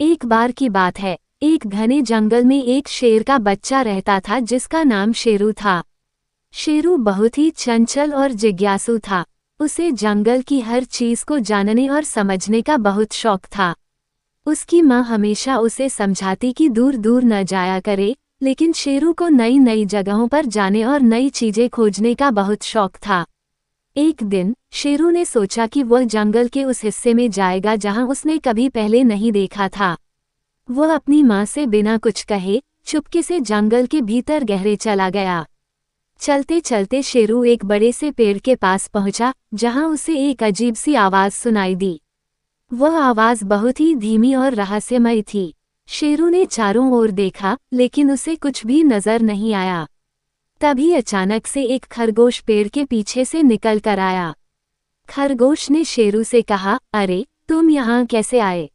एक बार की बात है, एक घने जंगल में एक शेर का बच्चा रहता था जिसका नाम शेरू था। शेरू बहुत ही चंचल और जिज्ञासु था। उसे जंगल की हर चीज को जानने और समझने का बहुत शौक था। उसकी माँ हमेशा उसे समझाती कि दूर दूर न जाया करे, लेकिन शेरू को नई नई जगहों पर जाने और नई चीजें खोजने का बहुत शौक था। एक दिन शेरू ने सोचा कि वह जंगल के उस हिस्से में जाएगा जहां उसने कभी पहले नहीं देखा था। वह अपनी माँ से बिना कुछ कहे चुपके से जंगल के भीतर गहरे चला गया। चलते चलते शेरू एक बड़े से पेड़ के पास पहुंचा, जहां उसे एक अजीब सी आवाज सुनाई दी। वह आवाज बहुत ही धीमी और रहस्यमय थी। शेरू ने चारों ओर देखा, लेकिन उसे कुछ भी नजर नहीं आया। तभी अचानक से एक खरगोश पेड़ के पीछे से निकल कर आया। खरगोश ने शेरू से कहा, अरे तुम यहाँ कैसे आए?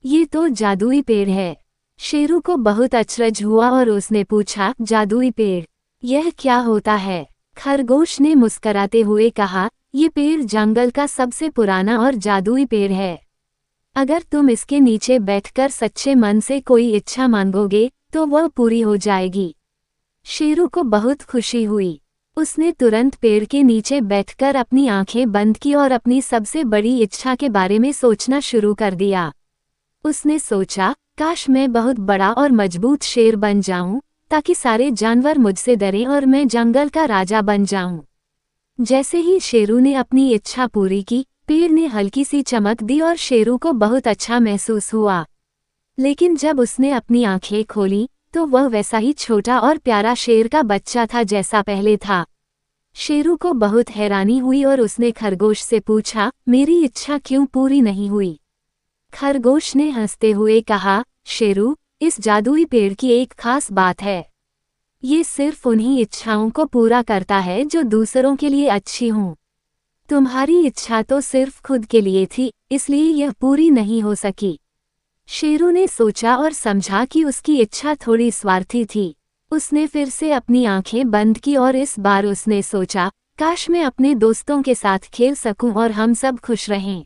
ये तो जादुई पेड़ है। शेरू को बहुत अचरज हुआ और उसने पूछा, जादुई पेड़, यह क्या होता है? खरगोश ने मुस्कराते हुए कहा, ये पेड़ जंगल का सबसे पुराना और जादुई पेड़ है। अगर तुम इसके नीचे बैठकर सच्चे मन से कोई इच्छा मांगोगे तो वह पूरी हो जाएगी। शेरू को बहुत खुशी हुई। उसने तुरंत पेड़ के नीचे बैठकर अपनी आंखें बंद की और अपनी सबसे बड़ी इच्छा के बारे में सोचना शुरू कर दिया। उसने सोचा, काश मैं बहुत बड़ा और मजबूत शेर बन जाऊं, ताकि सारे जानवर मुझसे डरें और मैं जंगल का राजा बन जाऊं। जैसे ही शेरू ने अपनी इच्छा पूरी की, पेड़ ने हल्की सी चमक दी और शेरू को बहुत अच्छा महसूस हुआ। लेकिन जब उसने अपनी आंखें खोली तो वह वैसा ही छोटा और प्यारा शेर का बच्चा था जैसा पहले था। शेरू को बहुत हैरानी हुई और उसने खरगोश से पूछा, मेरी इच्छा क्यों पूरी नहीं हुई? खरगोश ने हंसते हुए कहा, शेरू, इस जादुई पेड़ की एक खास बात है। ये सिर्फ उन्हीं इच्छाओं को पूरा करता है जो दूसरों के लिए अच्छी हों। तुम्हारी इच्छा तो सिर्फ खुद के लिए थी, इसलिए यह पूरी नहीं हो सकी। शेरू ने सोचा और समझा कि उसकी इच्छा थोड़ी स्वार्थी थी। उसने फिर से अपनी आंखें बंद की और इस बार उसने सोचा, काश मैं अपने दोस्तों के साथ खेल सकूं और हम सब खुश रहें।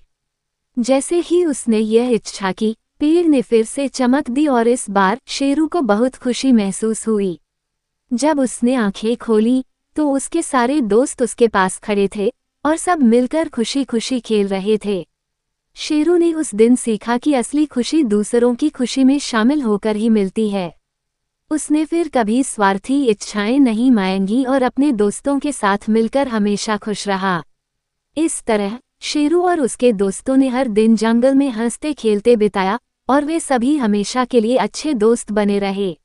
जैसे ही उसने यह इच्छा की, पेड़ ने फिर से चमक दी और इस बार शेरू को बहुत खुशी महसूस हुई। जब उसने आंखें खोली तो उसके सारे दोस्त उसके पास खड़े थे और सब मिलकर खुशी खुशी खेल रहे थे। शेरू ने उस दिन सीखा कि असली खुशी दूसरों की खुशी में शामिल होकर ही मिलती है। उसने फिर कभी स्वार्थी इच्छाएं नहीं मांगी और अपने दोस्तों के साथ मिलकर हमेशा खुश रहा। इस तरह शेरू और उसके दोस्तों ने हर दिन जंगल में हंसते खेलते बिताया और वे सभी हमेशा के लिए अच्छे दोस्त बने रहे।